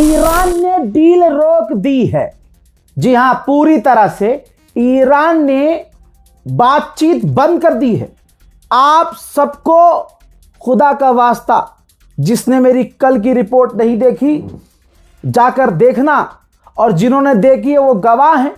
Iran ने deal रोक दी है। जी हां, पूरी तरह से ईरान ने बातचीत बंद कर दी है। आप सबको खुदा का वास्ता, जिसने मेरी कल की रिपोर्ट नहीं देखी जाकर देखना, और जिन्होंने देखी है वो गवाह हैं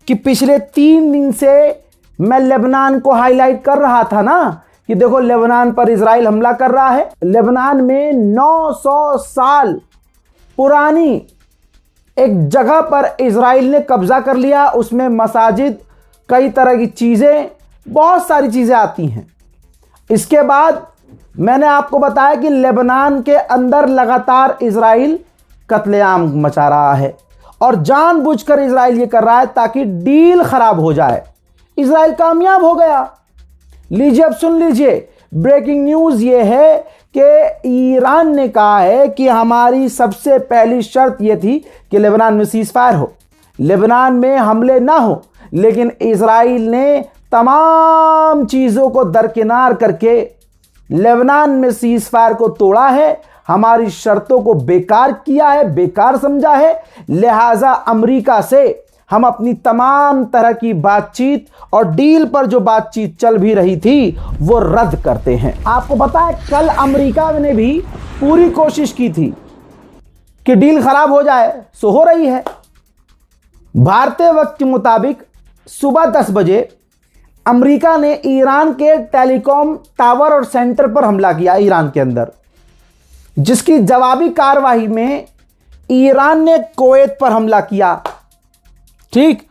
कि पिछले 3 दिन से मैं लेबनान को हाईलाइट कर रहा था ना कि देखो लेबनान पर इजराइल हमला कर रहा है। लेबनान में 900 साल पुरानी एक जगह पर इजराइल ने कब्जा कर लिया। उसमें मसाजिद, कई तरह की चीज़ें, बहुत सारी चीज़ें आती हैं। इसके बाद मैंने आपको बताया कि लेबनान के अंदर लगातार इजराइल कत्लेआम मचा रहा है और जानबूझकर इजराइल ये कर रहा है ताकि डील खराब हो जाए। इजराइल कामयाब हो गया। लीजिए, अब सुन लीजिए, ब्रेकिंग न्यूज़ ये है कि ईरान ने कहा है कि हमारी सबसे पहली शर्त यह थी कि लेबनान में सीज फायर हो, लेबनान में हमले ना हो, लेकिन इजराइल ने तमाम चीज़ों को दरकिनार करके लेबनान में सीज फायर को तोड़ा है, हमारी शर्तों को बेकार किया है, बेकार समझा है। लिहाजा अमेरिका से हम अपनी तमाम तरह की बातचीत और डील पर जो बातचीत चल भी रही थी वो रद्द करते हैं। आपको पता है कल अमेरिका ने भी पूरी कोशिश की थी कि डील खराब हो जाए, सो हो रही है। भारतीय वक्त के मुताबिक सुबह 10 बजे अमेरिका ने ईरान के टेलीकॉम टावर और सेंटर पर हमला किया ईरान के अंदर, जिसकी जवाबी कार्रवाई में ईरान ने कुवैत पर हमला किया। ठीक,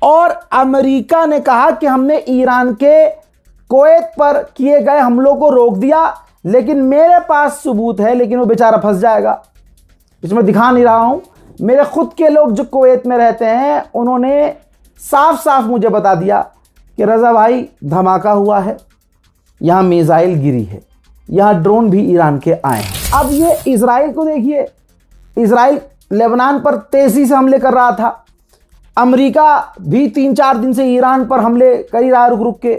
और अमेरिका ने कहा कि हमने ईरान के कुवैत पर किए गए हमलों को रोक दिया, लेकिन मेरे पास सबूत है, लेकिन वो बेचारा फंस जाएगा। इसमें दिखा नहीं रहा हूं। मेरे खुद के लोग जो कुवैत में रहते हैं उन्होंने साफ साफ मुझे बता दिया कि रज़ा भाई धमाका हुआ है, यहां मिसाइल गिरी है, यहां ड्रोन भी ईरान के आए हैं। अब ये इजराइल को देखिए, इजराइल लेबनान पर तेजी से हमले कर रहा था। अमेरिका भी 3-4 दिन से ईरान पर हमले कर ही रहा है रुक रुक के।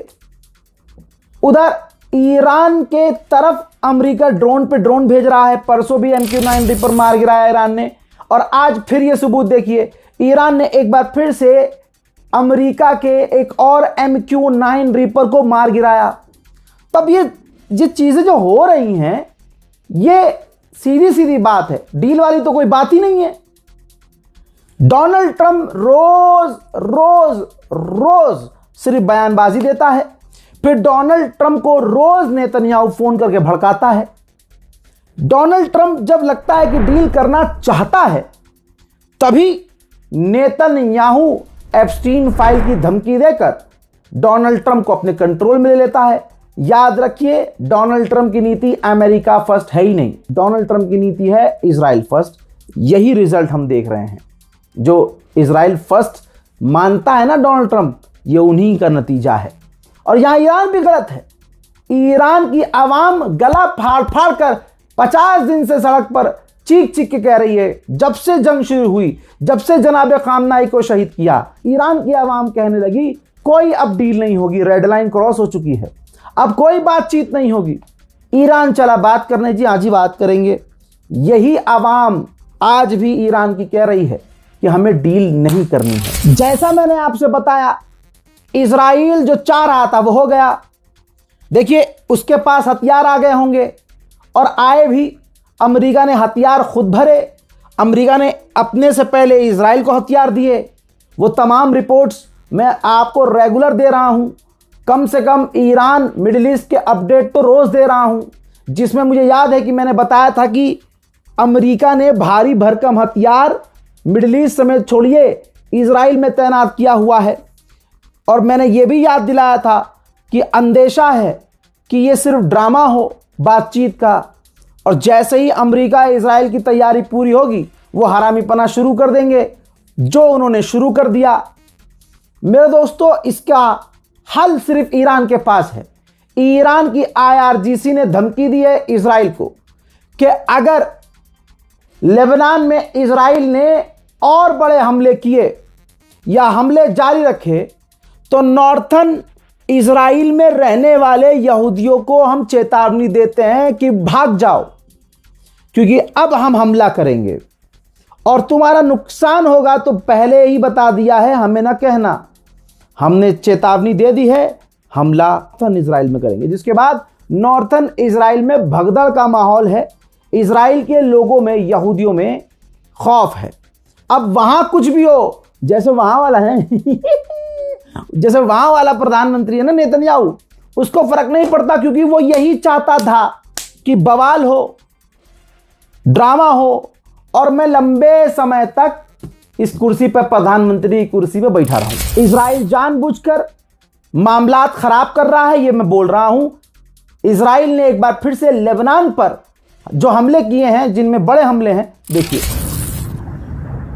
उधर ईरान के तरफ अमेरिका ड्रोन पे ड्रोन भेज रहा है। परसों भी MQ-9 रिपर मार गिराया ईरान ने, और आज फिर ये सबूत देखिए, ईरान ने एक बार फिर से अमेरिका के एक और MQ-9 रिपर को मार गिराया। तब ये चीज़ें जो हो रही हैं, ये सीधी सीधी बात है, डील वाली तो कोई बात ही नहीं है। डोनाल्ड ट्रंप रोज रोज रोज सिर्फ बयानबाजी देता है, फिर डोनाल्ड ट्रंप को रोज नेतन्याहू फोन करके भड़काता है। डोनाल्ड ट्रंप जब लगता है कि डील करना चाहता है, तभी नेतन्याहू एप्स्टीन फाइल की धमकी देकर डोनाल्ड ट्रंप को अपने कंट्रोल में ले लेता है। याद रखिए, डोनाल्ड ट्रंप की नीति अमेरिका फर्स्ट है ही नहीं, डोनाल्ड ट्रंप की नीति है इजराइल फर्स्ट। यही रिजल्ट हम देख रहे हैं। जो इजराइल फर्स्ट मानता है ना डोनाल्ड ट्रंप, ये उन्हीं का नतीजा है। और यहां ईरान भी गलत है। ईरान की आवाम गला फाड़ फाड़ कर 50 दिन से सड़क पर चीख चीख के कह रही है, जब से जंग शुरू हुई, जब से जनाब खामनाई को शहीद किया, ईरान की आवाम कहने लगी कोई अब डील नहीं होगी, रेड लाइन क्रॉस हो चुकी है, अब कोई बातचीत नहीं होगी। ईरान चला बात करने, जी आज ही बात करेंगे। यही आवाम आज भी ईरान की कह रही है कि हमें डील नहीं करनी है। जैसा मैंने आपसे बताया, इजराइल जो चाह रहा था वो हो गया। देखिए, उसके पास हथियार आ गए होंगे, और आए भी। अमेरिका ने हथियार खुद भरे, अमेरिका ने अपने से पहले इजराइल को हथियार दिए। वो तमाम रिपोर्ट्स मैं आपको रेगुलर दे रहा हूं, कम से कम ईरान मिडिल ईस्ट के अपडेट तो रोज़ दे रहा हूं, जिसमें मुझे याद है कि मैंने बताया था कि अमेरिका ने भारी भरकम हथियार मिडिल ईस्ट समेत छोड़िए इजराइल में तैनात किया हुआ है। और मैंने ये भी याद दिलाया था कि अंदेशा है कि ये सिर्फ ड्रामा हो बातचीत का, और जैसे ही अमेरिका इजराइल की तैयारी पूरी होगी वो हरामीपना शुरू कर देंगे, जो उन्होंने शुरू कर दिया। मेरे दोस्तों, इसका हल सिर्फ ईरान के पास है। ईरान की IRGC ने धमकी दी है इजराइल को कि अगर लेबनान में इजराइल ने और बड़े हमले किए या हमले जारी रखे तो नॉर्थन इजराइल में रहने वाले यहूदियों को हम चेतावनी देते हैं कि भाग जाओ, क्योंकि अब हम हमला करेंगे। और तुम्हारा नुकसान होगा तो पहले ही बता दिया है, हमें ना कहना। हमने चेतावनी दे दी है, हमला इजराइल में करेंगे। जिसके बाद नॉर्थन इजराइल में भगदड़ का माहौल है। इजराइल के लोगों में, यहूदियों में खौफ है। अब वहां कुछ भी हो, जैसे वहां वाला है जैसे वहां वाला प्रधानमंत्री है ना नेतन्याहू, उसको फर्क नहीं पड़ता, क्योंकि वो यही चाहता था कि बवाल हो, ड्रामा हो और मैं लंबे समय तक इस कुर्सी पर, प्रधानमंत्री की कुर्सी पर बैठा रहूं। इजराइल जानबूझकर मामलात खराब कर रहा है, ये मैं बोल रहा हूं। इजराइल ने एक बार फिर से लेबनान पर जो हमले किए हैं, जिनमें बड़े हमले हैं, देखिए।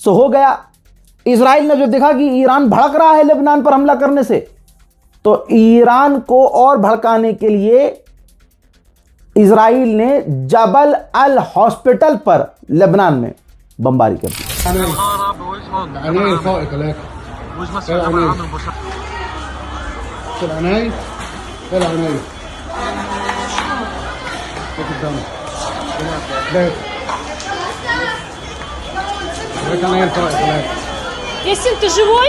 सो हो गया। इजराइल ने जो देखा कि ईरान भड़क रहा है लेबनान पर हमला करने से, तो ईरान को और भड़काने के लिए इजराइल ने जबल अल हॉस्पिटल पर लेबनान में बमबारी कर दी। Ясин, ты живой?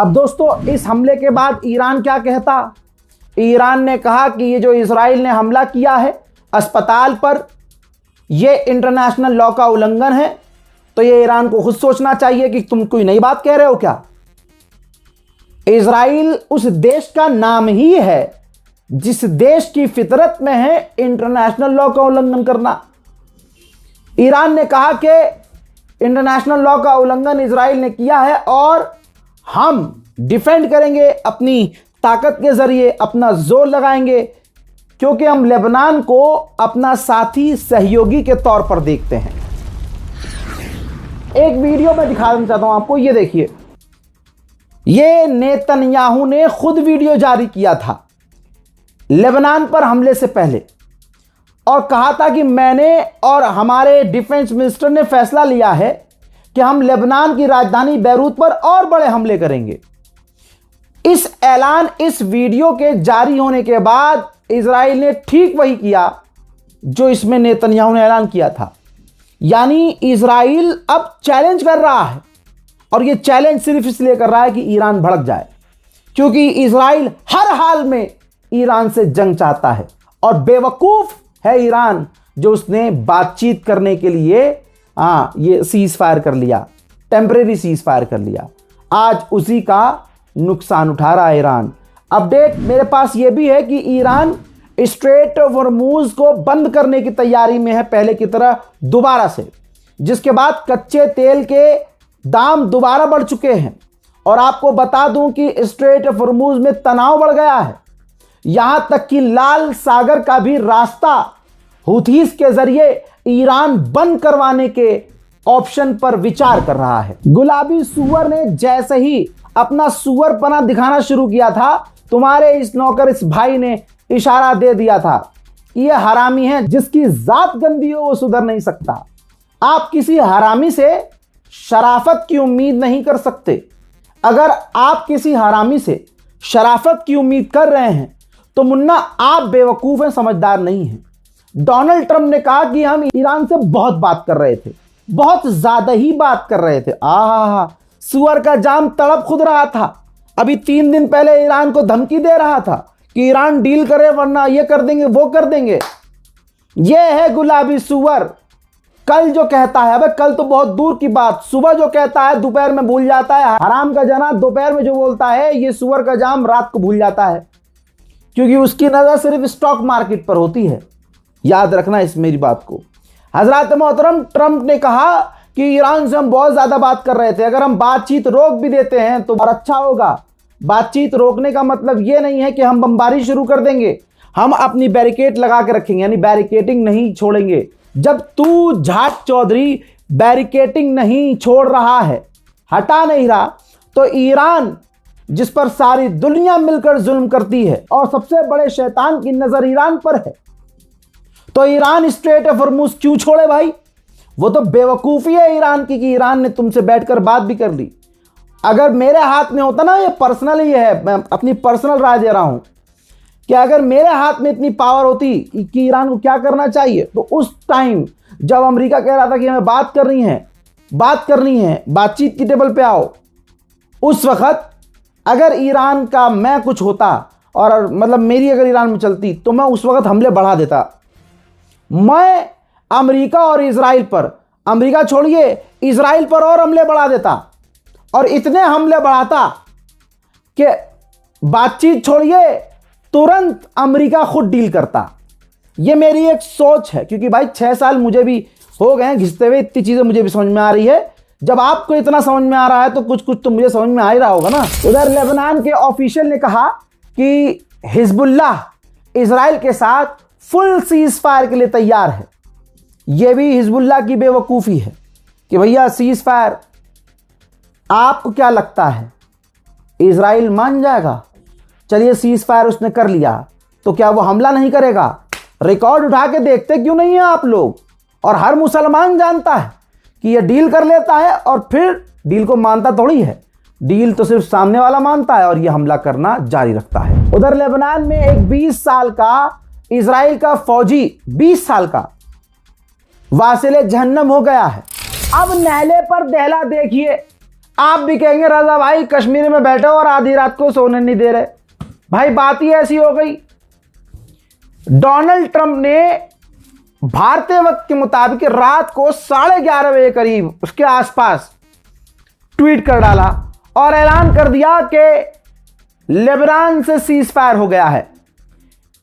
अब दोस्तों, इस हमले के बाद ईरान क्या कहता? ईरान ने कहा कि ये जो इजराइल ने हमला किया है अस्पताल पर, ये इंटरनेशनल लॉ का उल्लंघन है। तो ये ईरान को खुद सोचना चाहिए कि तुम कोई नई बात कह रहे हो क्या? इजराइल उस देश का नाम ही है जिस देश की फितरत में है इंटरनेशनल लॉ का उल्लंघन करना। ईरान ने कहा कि इंटरनेशनल लॉ का उल्लंघन इजराइल ने किया है और हम डिफेंड करेंगे, अपनी ताकत के जरिए अपना जोर लगाएंगे, क्योंकि हम लेबनान को अपना साथी सहयोगी के तौर पर देखते हैं। एक वीडियो में दिखाना चाहता हूं आपको, ये देखिए। ये नेतन्याहू ने खुद वीडियो जारी किया था लेबनान पर हमले से पहले और कहा था कि मैंने और हमारे डिफेंस मिनिस्टर ने फैसला लिया है कि हम लेबनान की राजधानी बैरूत पर और बड़े हमले करेंगे। इस ऐलान, इस वीडियो के जारी होने के बाद इजराइल ने ठीक वही किया जो इसमें नेतन्याहू ने ऐलान किया था। यानी इजराइल अब चैलेंज कर रहा है, और यह चैलेंज सिर्फ इसलिए कर रहा है कि ईरान भड़क जाए, क्योंकि इजराइल हर हाल में ईरान से जंग चाहता है। और बेवकूफ है ईरान जो उसने बातचीत करने के लिए ये सीज फायर कर लिया, टेम्परेरी सीज फायर कर लिया। आज उसी का नुकसान उठा रहा है ईरान। अपडेट मेरे पास ये भी है कि ईरान स्ट्रेट ऑफ हॉर्मुज को बंद करने की तैयारी में है, पहले की तरह दोबारा से, जिसके बाद कच्चे तेल के दाम दोबारा बढ़ चुके हैं। और आपको बता दूं कि स्ट्रेट ऑफ हॉर्मुज में तनाव बढ़ गया है, यहां तक कि लाल सागर का भी रास्ता हुथीस के जरिए ईरान बंद करवाने के ऑप्शन पर विचार कर रहा है। गुलाबी सुअर ने जैसे ही अपना सुअरपना दिखाना शुरू किया था, तुम्हारे इस नौकर, इस भाई ने इशारा दे दिया था कि ये हरामी है, जिसकी जात गंदी हो वो सुधर नहीं सकता। आप किसी हरामी से शराफत की उम्मीद नहीं कर सकते। अगर आप किसी हरामी से शराफत की उम्मीद कर रहे हैं तो मुन्ना आप बेवकूफ हैं, समझदार नहीं हैं। डोनाल्ड ट्रंप ने कहा कि हम ईरान से बहुत बात कर रहे थे, बहुत ज्यादा ही बात कर रहे थे। सुअर का जाम तड़प खुद रहा था। अभी 3 दिन पहले ईरान को धमकी दे रहा था कि ईरान डील करे वरना ये कर देंगे, वो कर देंगे। ये है गुलाबी सुअर। कल जो कहता है, अबे कल तो बहुत दूर की बात, सुबह जो कहता है दोपहर में भूल जाता है। हराम का जना दोपहर में जो बोलता है, ये सुअर का जाम रात को भूल जाता है, क्योंकि उसकी नजर सिर्फ स्टॉक मार्केट पर होती है। याद रखना इस मेरी बात को। हजरत मोहतरम ट्रंप ने कहा कि ईरान से हम बहुत ज्यादा बात कर रहे थे, अगर हम बातचीत रोक भी देते हैं तो और अच्छा होगा। बातचीत रोकने का मतलब ये नहीं है कि हम बमबारी शुरू कर देंगे, हम अपनी बैरिकेड लगा के रखेंगे, यानी बैरिकेडिंग नहीं छोड़ेंगे। जब तू जाट चौधरी बैरिकेडिंग नहीं छोड़ रहा है, हटा नहीं रहा, तो ईरान जिस पर सारी दुनिया मिलकर जुल्म करती है और सबसे बड़े शैतान की नजर ईरान पर है, तो ईरान स्ट्रेट ऑफ हॉर्मुज क्यों छोड़े भाई? वो तो बेवकूफ़ी है ईरान की कि ईरान ने तुमसे बैठकर बात भी कर ली। अगर मेरे हाथ में होता ना, ये पर्सनल ही है, मैं अपनी पर्सनल राय दे रहा हूं, कि अगर मेरे हाथ में इतनी पावर होती कि ईरान को क्या करना चाहिए, तो उस टाइम जब अमेरिका कह रहा था कि हमें बात करनी है, बातचीत की टेबल पे आओ, उस वक्त अगर ईरान का मैं कुछ होता और मतलब मेरी अगर ईरान में चलती, तो मैं उस वक्त हमले बढ़ा देता। मैं अमेरिका और इजराइल पर, अमेरिका छोड़िए इजराइल पर और हमले बढ़ा देता, और इतने हमले बढ़ाता कि बातचीत छोड़िए तुरंत अमेरिका खुद डील करता। ये मेरी एक सोच है, क्योंकि भाई 6 साल मुझे भी हो गए हैं घिसते हुए, इतनी चीजें मुझे भी समझ में आ रही है। जब आपको इतना समझ में आ रहा है तो कुछ कुछ तो मुझे समझ में आ ही रहा होगा ना। उधर लेबनान के ऑफिशियल ने कहा कि हिजबुल्लाह इजराइल के साथ फुल सीज फायर के लिए तैयार है। यह भी हिजबुल्लाह की बेवकूफ़ी है कि भैया सीज फायर, आपको क्या लगता है इजराइल मान जाएगा? चलिए सीज फायर उसने कर लिया, तो क्या वो हमला नहीं करेगा? रिकॉर्ड उठा के देखते क्यों नहीं है आप लोग? और हर मुसलमान जानता है कि ये डील कर लेता है और फिर डील को मानता थोड़ी है, डील तो सिर्फ सामने वाला मानता है और ये हमला करना जारी रखता है। उधर लेबनान में एक 20 साल का इजराइल का फौजी, 20 साल का, वासिले जहन्नम हो गया है। अब नहले पर दहला देखिए। आप भी कहेंगे रजा भाई कश्मीर में बैठे और आधी रात को सोने नहीं दे रहे। भाई बात ही ऐसी हो गई। डोनाल्ड ट्रंप ने भारतीय वक्त के मुताबिक रात को 11:30 बजे करीब उसके आसपास ट्वीट कर डाला और ऐलान कर दिया कि लेबनान से सीज फायर हो गया है,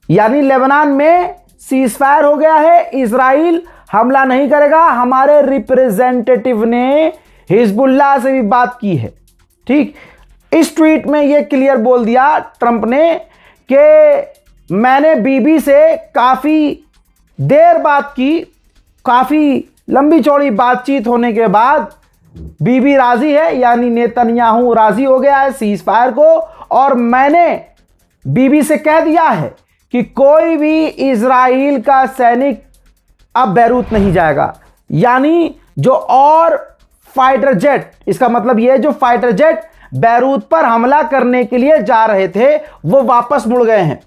यानी लेबनान में सीज फायर हो गया है, इजराइल हमला नहीं करेगा। हमारे रिप्रेजेंटेटिव ने हिजबुल्लाह से भी बात की है। ठीक, इस ट्वीट में यह क्लियर बोल दिया ट्रंप ने कि मैंने बीबी से काफी देर बात की, काफी लंबी चौड़ी बातचीत होने के बाद बीबी राजी है, यानी नेतन्याहू राजी हो गया है सीज फायर को, और मैंने बीबी से कह दिया है कि कोई भी इजराइल का सैनिक अब बैरूत नहीं जाएगा। यानी जो और फाइटर जेट, इसका मतलब यह जो फाइटर जेट बैरूत पर हमला करने के लिए जा रहे थे वो वापस मुड़ गए हैं।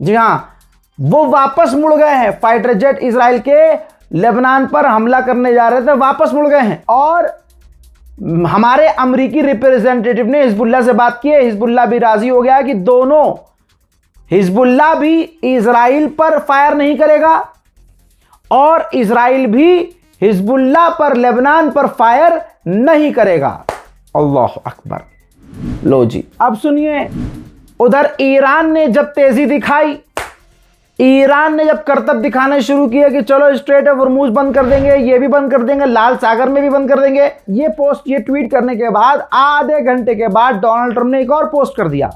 जी हां, वो वापस मुड़ गए हैं। फाइटर जेट इजराइल के लेबनान पर हमला करने जा रहे थे, वापस मुड़ गए हैं। और हमारे अमेरिकी रिप्रेजेंटेटिव ने हिजबुल्लाह से बात की है, हिजबुल्लाह भी राजी हो गया कि दोनों, हिजबुल्लाह भी इजराइल पर फायर नहीं करेगा और इजराइल भी हिजबुल्लाह पर, लेबनान पर फायर नहीं करेगा। अल्लाह अकबर। लो जी, अब सुनिए, उधर ईरान ने जब तेजी दिखाई, ईरान ने जब करतब दिखाने शुरू किया कि चलो स्ट्रेट ऑफ हॉर्मुज बंद कर देंगे, ये भी बंद कर देंगे, लाल सागर में भी बंद कर देंगे, ये पोस्ट, ये ट्वीट करने के बाद आधे घंटे के बाद डोनाल्ड ट्रंप ने एक और पोस्ट कर दिया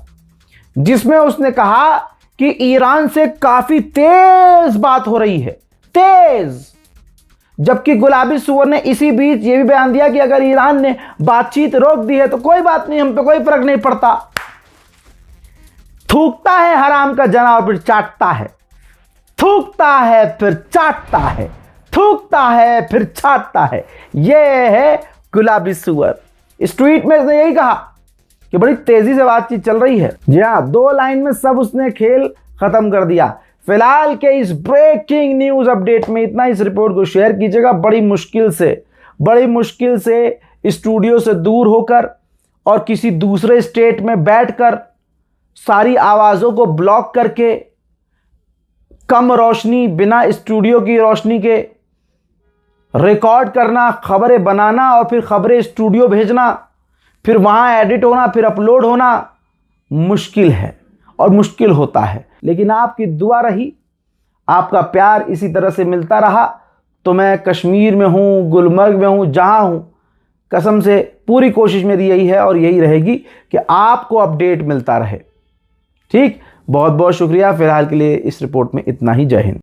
जिसमें उसने कहा कि ईरान से काफी तेज बात हो रही है, तेज। जबकि गुलाबी सुअर ने इसी बीच यह भी बयान दिया कि अगर ईरान ने बातचीत रोक दी है तो कोई बात नहीं, हम पे कोई फर्क नहीं पड़ता। थूकता है हराम का जना और फिर चाटता है, थूकता है फिर चाटता है, थूकता है फिर चाटता है। यह है गुलाबी सुअर। इस ट्वीट में उसने यही कहा कि बड़ी तेजी से बातचीत चल रही है। जी हाँ, 2 लाइन में सब उसने खेल खत्म कर दिया। फिलहाल के इस ब्रेकिंग न्यूज अपडेट में इतना। इस रिपोर्ट को शेयर कीजिएगा। बड़ी मुश्किल से स्टूडियो से दूर होकर और किसी दूसरे स्टेट में बैठकर सारी आवाज़ों को ब्लॉक करके, कम रोशनी, बिना स्टूडियो की रोशनी के रिकॉर्ड करना, खबरें बनाना और फिर खबरें स्टूडियो भेजना, फिर वहाँ एडिट होना, फिर अपलोड होना मुश्किल है और मुश्किल होता है। लेकिन आपकी दुआ रही, आपका प्यार इसी तरह से मिलता रहा तो मैं कश्मीर में हूँ, गुलमर्ग में हूँ, जहाँ हूँ, कसम से पूरी कोशिश मेरी यही है और यही रहेगी कि आपको अपडेट मिलता रहे। ठीक, बहुत बहुत शुक्रिया। फिलहाल के लिए इस रिपोर्ट में इतना ही। जय हिंद।